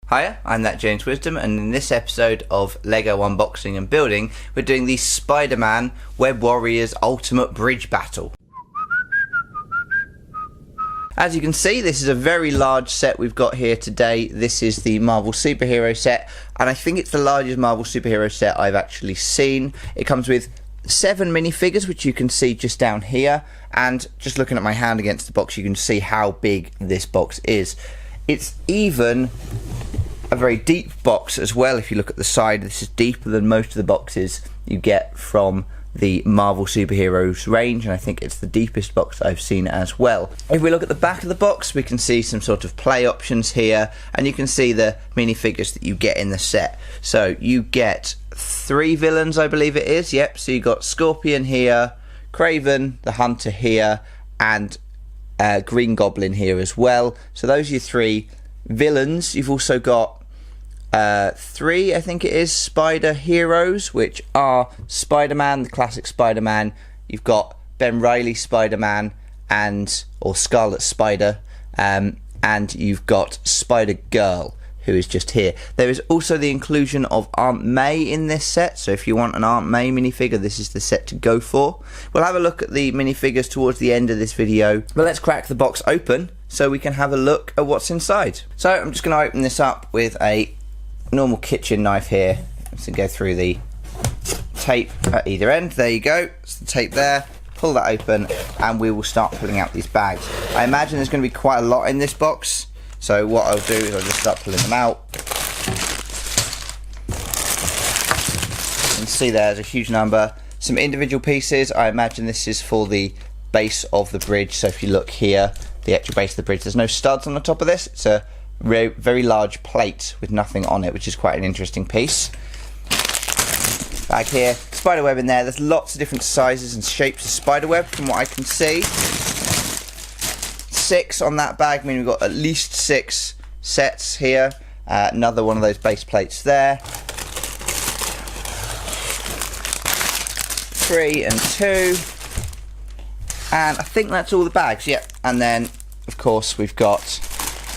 Hiya, I'm that James Wisdom, and in this episode of LEGO Unboxing and Building, we're doing the Spider-Man Web Warriors Ultimate Bridge Battle. As you can see, this is a very large set we've got here today. This is the Marvel Superhero set, and I think it's the largest Marvel Superhero set I've actually seen. It comes with 7 minifigures, which you can see just down here, and just looking at my hand against the box, you can see how big this box is. It's even a very deep box as well. If you look at the side, this is deeper than most of the boxes you get from the Marvel Superheroes range, and I think it's the deepest box I've seen as well. If we look at the back of the box, we can see some sort of play options here, and you can see the minifigures that you get in the set. So you get 3 villains, I believe it is. Yep, so you got Scorpion here, Kraven the Hunter here, and Green Goblin here as well. So those are your 3 villains. You've also got 3, I think it is, Spider Heroes, which are Spider-Man, the classic Spider-Man. You've got Reilly Spider-Man or Scarlet Spider, and you've got Spider-Girl, who is just here. There is also the inclusion of Aunt May in this set, so if you want an Aunt May minifigure, this is the set to go for. We'll have a look at the minifigures towards the end of this video, but let's crack the box open so we can have a look at what's inside. So I'm just going to open this up with a normal kitchen knife here, to go through the tape at either end. There you go, it's the tape there. Pull that open and we will start pulling out these bags. I imagine there's going to be quite a lot in this box, so what I'll do is I'll just start pulling them out. You can see there's a huge number. Some individual pieces. I imagine this is for the base of the bridge, so if you look here, the actual base of the bridge, there's no studs on the top of this. It's a very large plate with nothing on it, which is quite an interesting piece. Bag here, spiderweb in there. There's lots of different sizes and shapes of spiderweb from what I can see. 6 on that bag, meaning we've got at least 6 sets here. Another one of those base plates there. 3 and 2. And I think that's all the bags, yep. And then, of course, we've got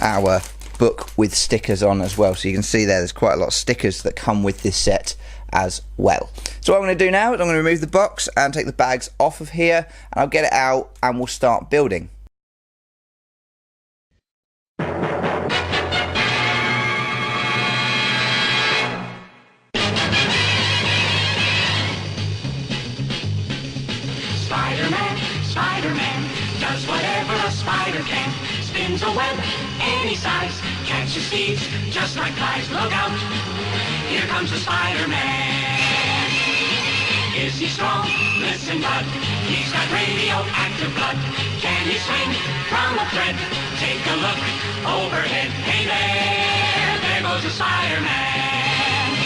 our book with stickers on as well. So you can see there's quite a lot of stickers that come with this set as well. So what I'm going to do now is I'm going to remove the box and take the bags off of here, and I'll get it out and we'll start building. Spider-Man does whatever a spider can. Spins a web any size, catches thieves just like flies. Look out, here comes the Spider-Man. Is he strong? Listen, bud, he's got radioactive blood. Can he swing from a thread? Take a look overhead. Hey there goes the Spider-Man.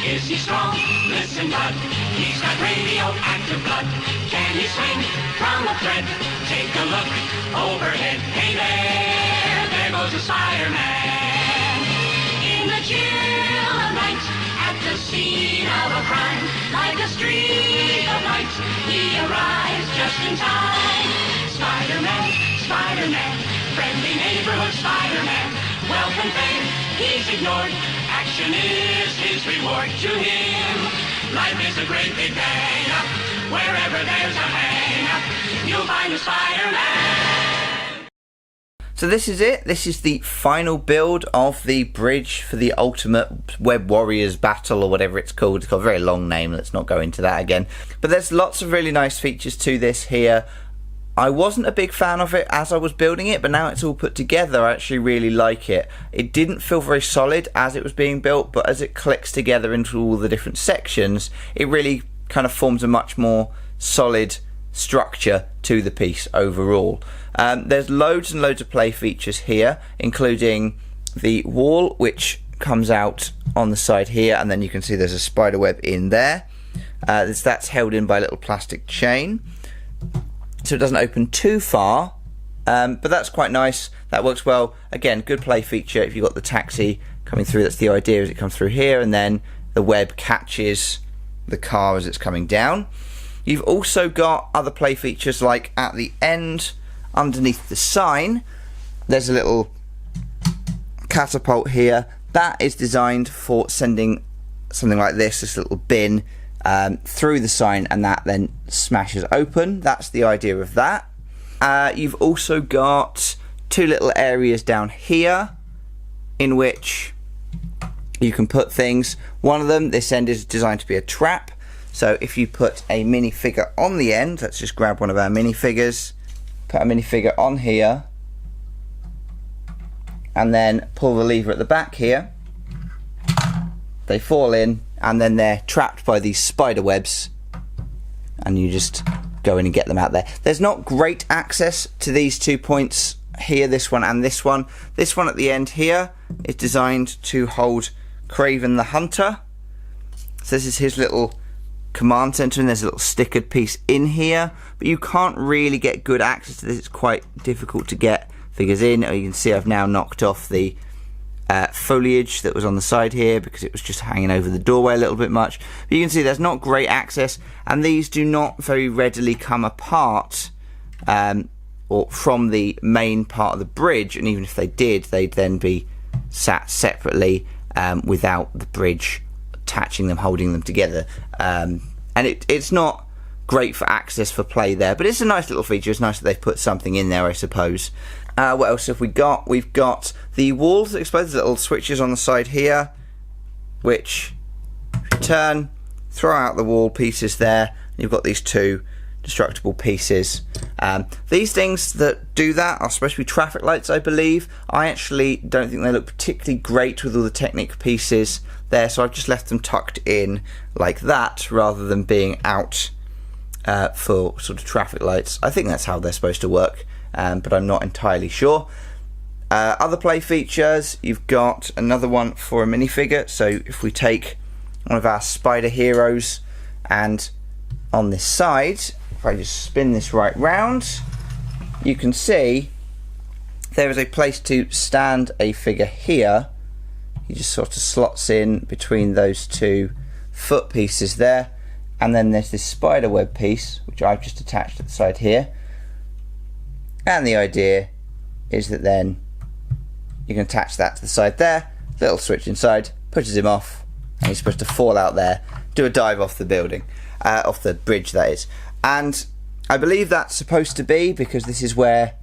Is he strong? Listen, bud, he's got radioactive blood. Can he swing from a thread? Take a look overhead. Hey there goes the Spider-Man. In the chill of night, at the scene of a crime, like a streak of light, he arrives just in time. Spider-Man, Spider-Man, friendly neighborhood Spider-Man. Wealth and fame, he's ignored. Action is his reward to him. Life is a great big bang. Wherever there's a hang, you'll find a Spider-Man. So this is it. This is the final build of the bridge for the Ultimate Web Warriors Battle, or whatever it's called. It's got a very long name. Let's not go into that again. But there's lots of really nice features to this here. I wasn't a big fan of it as I was building it, but now it's all put together, I actually really like it. It didn't feel very solid as it was being built, but as it clicks together into all the different sections, it really kind of forms a much more solid structure to the piece overall. There's loads and loads of play features here, including the wall, which comes out on the side here, and then you can see there's a spider web in there. That's held in by a little plastic chain, so it doesn't open too far, but that's quite nice. That works well. Again, good play feature. If you've got the taxi coming through, that's the idea, is it comes through here and then the web catches the car as it's coming down. You've also got other play features, like at the end underneath the sign there's a little catapult here that is designed for sending something like this little bin, through the sign, and that then smashes open. That's the idea of that. You've also got two little areas down here in which you can put things. One of them, this end is designed to be a trap. So if you put a minifigure on the end, let's just grab one of our minifigures, put a minifigure on here, and then pull the lever at the back here, they fall in, and then they're trapped by these spider webs, and you just go in and get them out there. There's not great access to these 2 points here, this one and this one. This one at the end here is designed to hold Kraven the Hunter. So this is his little command center, and there's a little stickered piece in here, but you can't really get good access to this. It's quite difficult to get figures in. You can see I've now knocked off the foliage that was on the side here because it was just hanging over the doorway a little bit much. But you can see there's not great access, and these do not very readily come apart or from the main part of the bridge, and even if they did, they'd then be sat separately without the bridge attaching them, holding them together, and it's not great for access for play there, but it's a nice little feature. It's nice that they've put something in there, I suppose. What else have we got? We've got the walls that explode. There's little switches on the side here, which if you turn, throw out the wall pieces there, and you've got these two destructible pieces. These things that do that are supposed to be traffic lights, I believe. I actually don't think they look particularly great with all the Technic pieces there, so I've just left them tucked in like that rather than being out for sort of traffic lights. I think that's how they're supposed to work, but I'm not entirely sure. Other play features, you've got another one for a minifigure. So if we take one of our spider heroes, and on this side, if I just spin this right round, you can see there is a place to stand a figure here. He just sort of slots in between those two foot pieces there, and then there's this spider web piece which I've just attached at the side here, and the idea is that then you can attach that to the side there, little switch inside, pushes him off, and he's supposed to fall out there, do a dive off the building, off the bridge that is. And I believe that's supposed to be because this is where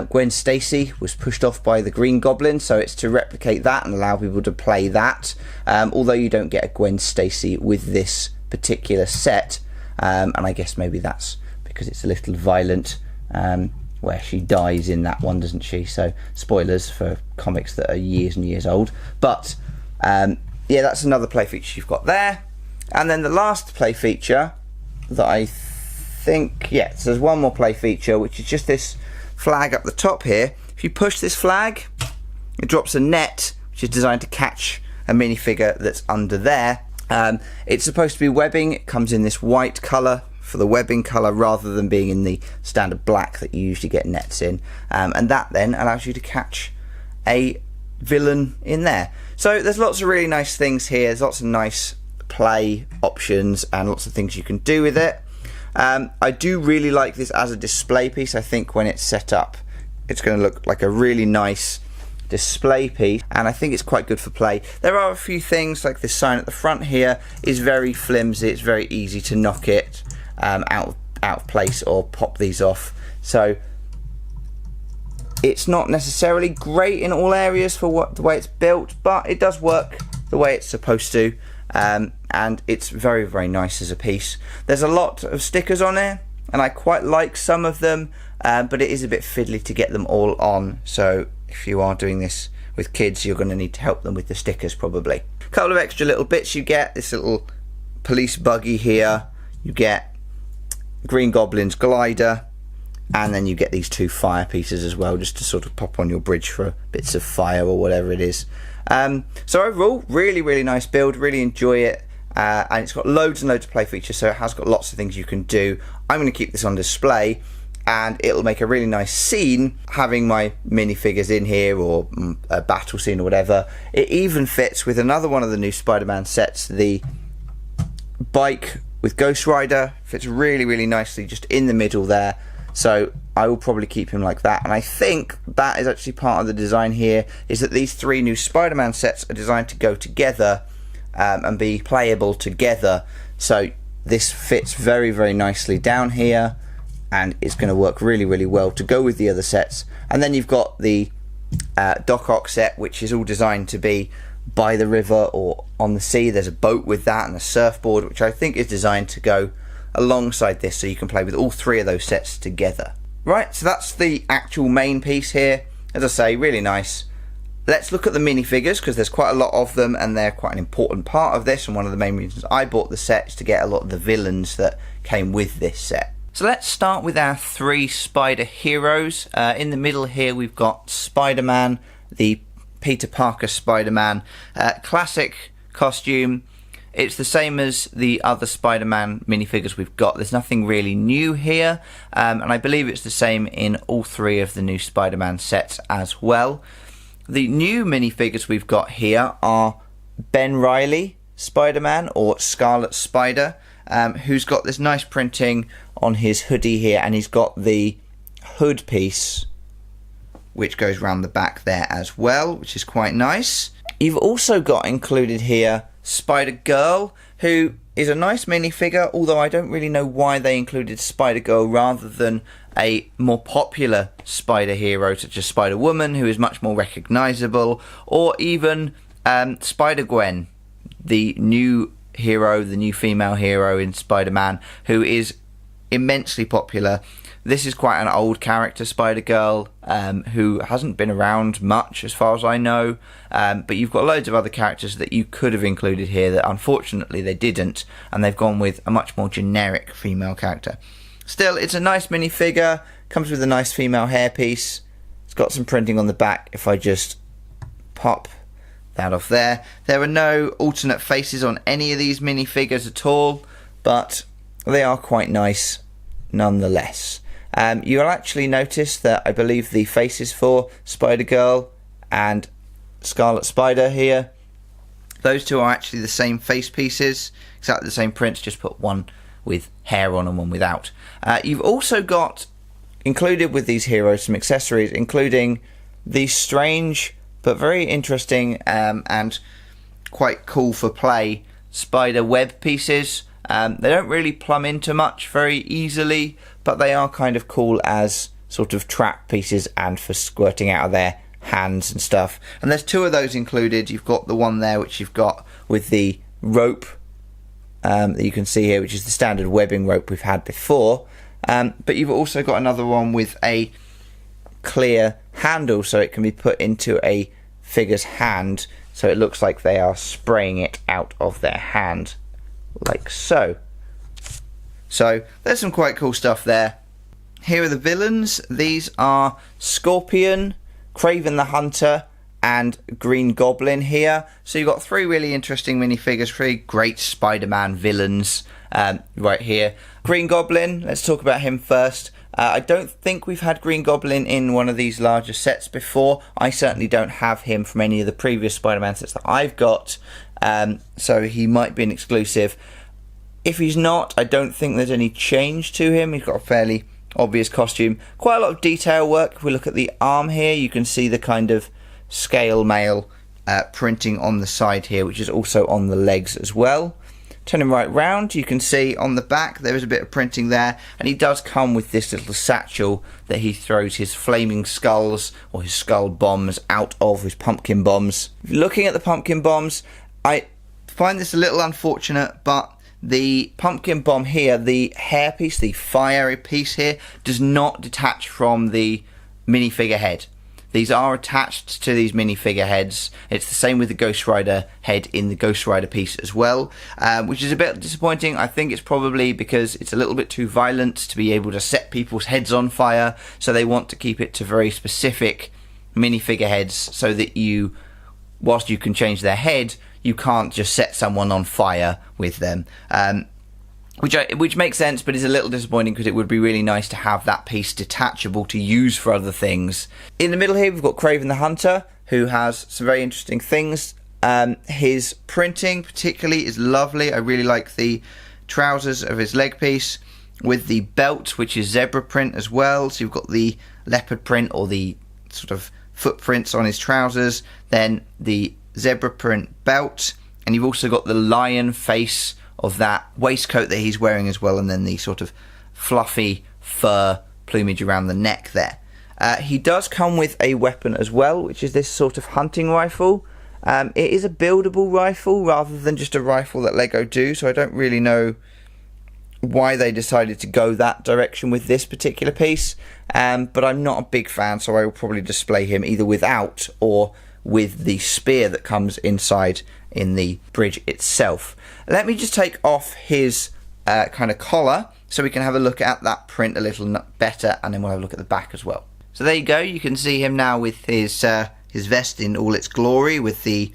Gwen Stacy was pushed off by the Green Goblin, so it's to replicate that and allow people to play that, although you don't get a Gwen Stacy with this particular set, and I guess maybe that's because it's a little violent, where she dies in that one, doesn't she? So spoilers for comics that are years and years old, but yeah, that's another play feature you've got there. And then the last play feature that I think, yeah, so there's one more play feature, which is just this flag up the top here. If you push this flag, it drops a net which is designed to catch a minifigure that's under there. It's supposed to be webbing. It comes in this white colour for the webbing colour rather than being in the standard black that you usually get nets in, and that then allows you to catch a villain in there. So there's lots of really nice things here. There's lots of nice play options and lots of things you can do with it. I do really like this as a display piece. I think when it's set up, it's going to look like a really nice display piece, and I think it's quite good for play. There are a few things, like this sign at the front here is very flimsy. It's very easy to knock it out of place or pop these off, so it's not necessarily great in all areas for the way it's built, but it does work the way it's supposed to, and it's very, very nice as a piece. There's a lot of stickers on there, and I quite like some of them, but it is a bit fiddly to get them all on, so if you are doing this with kids, you're going to need to help them with the stickers probably. A couple of extra little bits you get. This little police buggy here, you get Green Goblin's glider, and then you get these two fire pieces as well, just to sort of pop on your bridge for bits of fire or whatever it is. So overall, really, really nice build, really enjoy it, and it's got loads and loads of play features, so it has got lots of things you can do. I'm going to keep this on display, and it'll make a really nice scene having my minifigures in here, or a battle scene or whatever. It even fits with another one of the new Spider-Man sets, the bike with Ghost Rider. Fits really, really nicely just in the middle there. So I will probably keep him like that. And I think that is actually part of the design here, is that these 3 new Spider-Man sets are designed to go together and be playable together. So this fits very, very nicely down here, and it's going to work really, really well to go with the other sets. And then you've got the Doc Ock set, which is all designed to be by the river or on the sea. There's a boat with that and a surfboard, which I think is designed to go alongside this, so you can play with all 3 of those sets together. Right, so that's the actual main piece here. As I say, really nice. Let's look at the minifigures, because there's quite a lot of them and they're quite an important part of this, and one of the main reasons I bought the set is to get a lot of the villains that came with this set. So let's start with our 3 Spider heroes. In the middle here we've got Spider-Man, the Peter Parker Spider-Man, classic costume. It's the same as the other Spider-Man minifigures we've got. There's nothing really new here, and I believe it's the same in all 3 of the new Spider-Man sets as well. The new minifigures we've got here are Ben Reilly Spider-Man, or Scarlet Spider, who's got this nice printing on his hoodie here, and he's got the hood piece which goes around the back there as well, which is quite nice. You've also got included here Spider-Girl, who is a nice minifigure, although I don't really know why they included Spider-Girl rather than a more popular Spider hero such as Spider-Woman, who is much more recognisable, or even Spider-Gwen, the new hero, the new female hero in Spider-Man, who is immensely popular. This is quite an old character, Spider-Girl, who hasn't been around much as far as I know, but you've got loads of other characters that you could have included here that unfortunately they didn't, and they've gone with a much more generic female character. Still, it's a nice minifigure, comes with a nice female hairpiece. It's got some printing on the back. If I just pop that off there. There are no alternate faces on any of these minifigures at all, but they are quite nice nonetheless. You'll actually notice that I believe the faces for Spider-Girl and Scarlet Spider here, those 2 are actually the same face pieces, exactly the same prints, just put one with hair on and one without. You've also got included with these heroes some accessories, including these strange but very interesting and quite cool for play spider web pieces. They don't really plumb into much very easily, but they are kind of cool as sort of trap pieces and for squirting out of their hands and stuff. And there's 2 of those included. You've got the one there which you've got with the rope that you can see here, which is the standard webbing rope we've had before, but you've also got another one with a clear handle, so it can be put into a figure's hand, so it looks like they are spraying it out of their hand like so. So there's some quite cool stuff there. Here are the villains. These are Scorpion, Kraven the Hunter, and Green Goblin here. So you've got 3 really interesting minifigures, 3 great Spider-Man villains right here. Green Goblin, let's talk about him first. I don't think we've had Green Goblin in one of these larger sets before. I certainly don't have him from any of the previous Spider-Man sets that I've got, so he might be an exclusive. If he's not, I don't think there's any change to him. He's got a fairly obvious costume. Quite a lot of detail work. If we look at the arm here, you can see the kind of scale mail printing on the side here, which is also on the legs as well. Turn him right round, you can see on the back there is a bit of printing there, and he does come with this little satchel that he throws his flaming skulls or his skull bombs out of, his pumpkin bombs. Looking at the pumpkin bombs, I find this a little unfortunate, but the pumpkin bomb here, the hair piece, the fiery piece here, does not detach from the minifigure head. These are attached to these minifigure heads. It's the same with the Ghost Rider head in the Ghost Rider piece as well, which is a bit disappointing. I think it's probably because it's a little bit too violent to be able to set people's heads on fire, so they want to keep it to very specific minifigure heads so that you, whilst you can change their head, you can't just set someone on fire with them. Which makes sense, but is a little disappointing because it would be really nice to have that piece detachable to use for other things. In the middle here, we've got Kraven the Hunter, who has some very interesting things. His printing particularly is lovely. I really like the trousers of his leg piece. with the belt, which is zebra print as well. So you've got the leopard print or the sort of footprints on his trousers, then the zebra print belt, and you've also got the lion face of that waistcoat that he's wearing as well, and then the sort of fluffy fur plumage around the neck there. He does come with a weapon as well, which is this sort of hunting rifle. It is a buildable rifle rather than just a rifle that Lego do, so I don't really know why they decided to go that direction with this particular piece, but I'm not a big fan, so I will probably display him either without or with the spear that comes inside in the bridge itself. Let me just take off his kind of collar so we can have a look at that print a little better, and then we'll have a look at the back as well. So there you go, you can see him now with his vest in all its glory, with the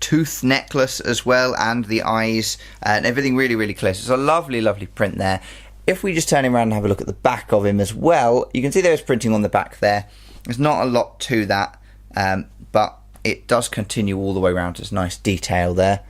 tooth necklace as well, and the eyes, and everything really, really clear. So it's a lovely, lovely print there. If we just turn him around and have a look at the back of him as well, you can see there's printing on the back there. There's not a lot to that, but it does continue all the way around. There's nice detail there.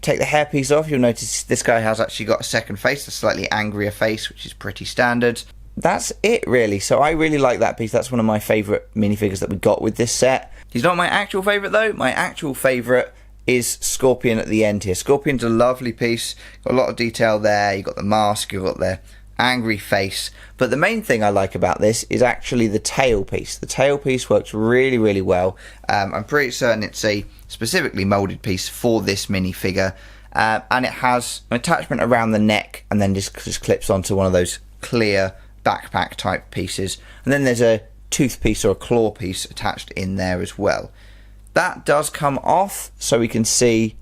Take the hairpiece off, you'll notice this guy has actually got a second face, a slightly angrier face, which is pretty standard. That's it really. So I really like that piece. That's one of my favourite minifigures that we got with this set. He's not my actual favourite though. My actual favourite is Scorpion at the end here. Scorpion's a lovely piece, got a lot of detail there. You've got the mask, you've got the angry face, but the main thing I like about this is actually the tail piece. The tail piece works really, really well. I'm pretty certain it's a specifically moulded piece for this minifigure, and it has an attachment around the neck and then just clips onto one of those clear backpack type pieces, and then there's a tooth piece or a claw piece attached in there as well. That does come off so we can see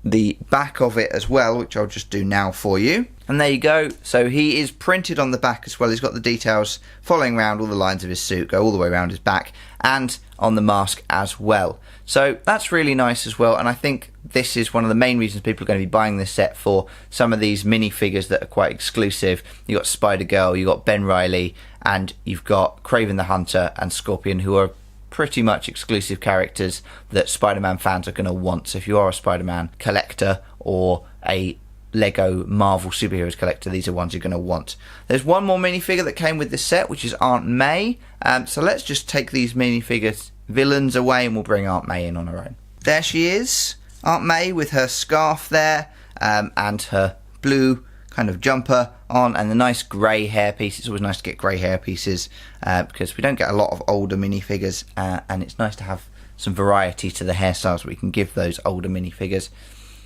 the back of it as well, which I'll just do now for you. And there you go. So he is printed on the back as well. He's got the details following around all the lines of his suit, go all the way around his back, and on the mask as well. So that's really nice as well, and I think this is one of the main reasons people are going to be buying this set, for some of these minifigures that are quite exclusive. You've got Spider-Girl, you've got Ben Reilly, and you've got Kraven the Hunter and Scorpion, who are pretty much exclusive characters that Spider-Man fans are going to want. So if you are a Spider-Man collector or a Lego Marvel superheroes collector, these are ones you're going to want. There's one more minifigure that came with this set, which is Aunt May. So let's just take these minifigures villains away and we'll bring Aunt May in on her own. There she is, Aunt May, with her scarf there, and her blue kind of jumper on, and the nice grey hair piece. It's always nice to get grey hair pieces because we don't get a lot of older minifigures, and it's nice to have some variety to the hairstyles we can give those older minifigures.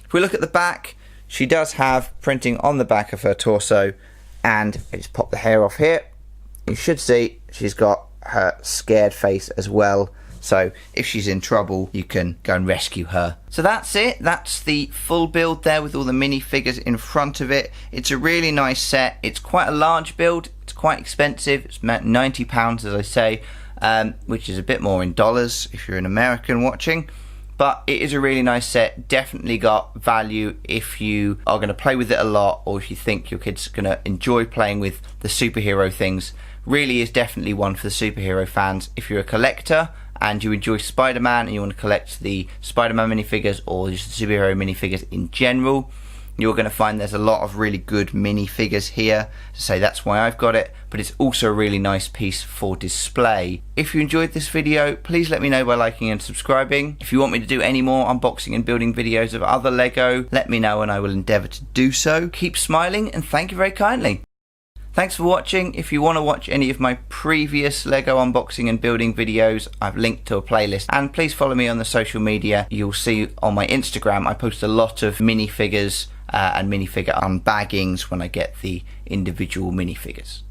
If we look at the back, she does have printing on the back of her torso, and I just pop the hair off here. You should see she's got her scared face as well. So if she's in trouble, you can go and rescue her. So that's it. That's the full build there with all the minifigures in front of it. It's a really nice set. It's quite a large build. It's quite expensive. It's £90, as I say, which is a bit more in dollars if you're an American watching. But it is a really nice set. Definitely got value if you are going to play with it a lot, or if you think your kids are going to enjoy playing with the superhero things. Really is definitely one for the superhero fans. If you're a collector and you enjoy Spider-Man and you want to collect the Spider-Man minifigures or just the superhero minifigures in general, you're going to find there's a lot of really good minifigures here. To say that's why I've got it, but it's also a really nice piece for display. If you enjoyed this video, please let me know by liking and subscribing. If you want me to do any more unboxing and building videos of other Lego, let me know and I will endeavour to do so. Keep smiling and thank you very kindly. Thanks for watching. If you want to watch any of my previous Lego unboxing and building videos, I've linked to a playlist, and please follow me on the social media. You'll see on my Instagram I post a lot of minifigures and minifigure unbaggings when I get the individual minifigures.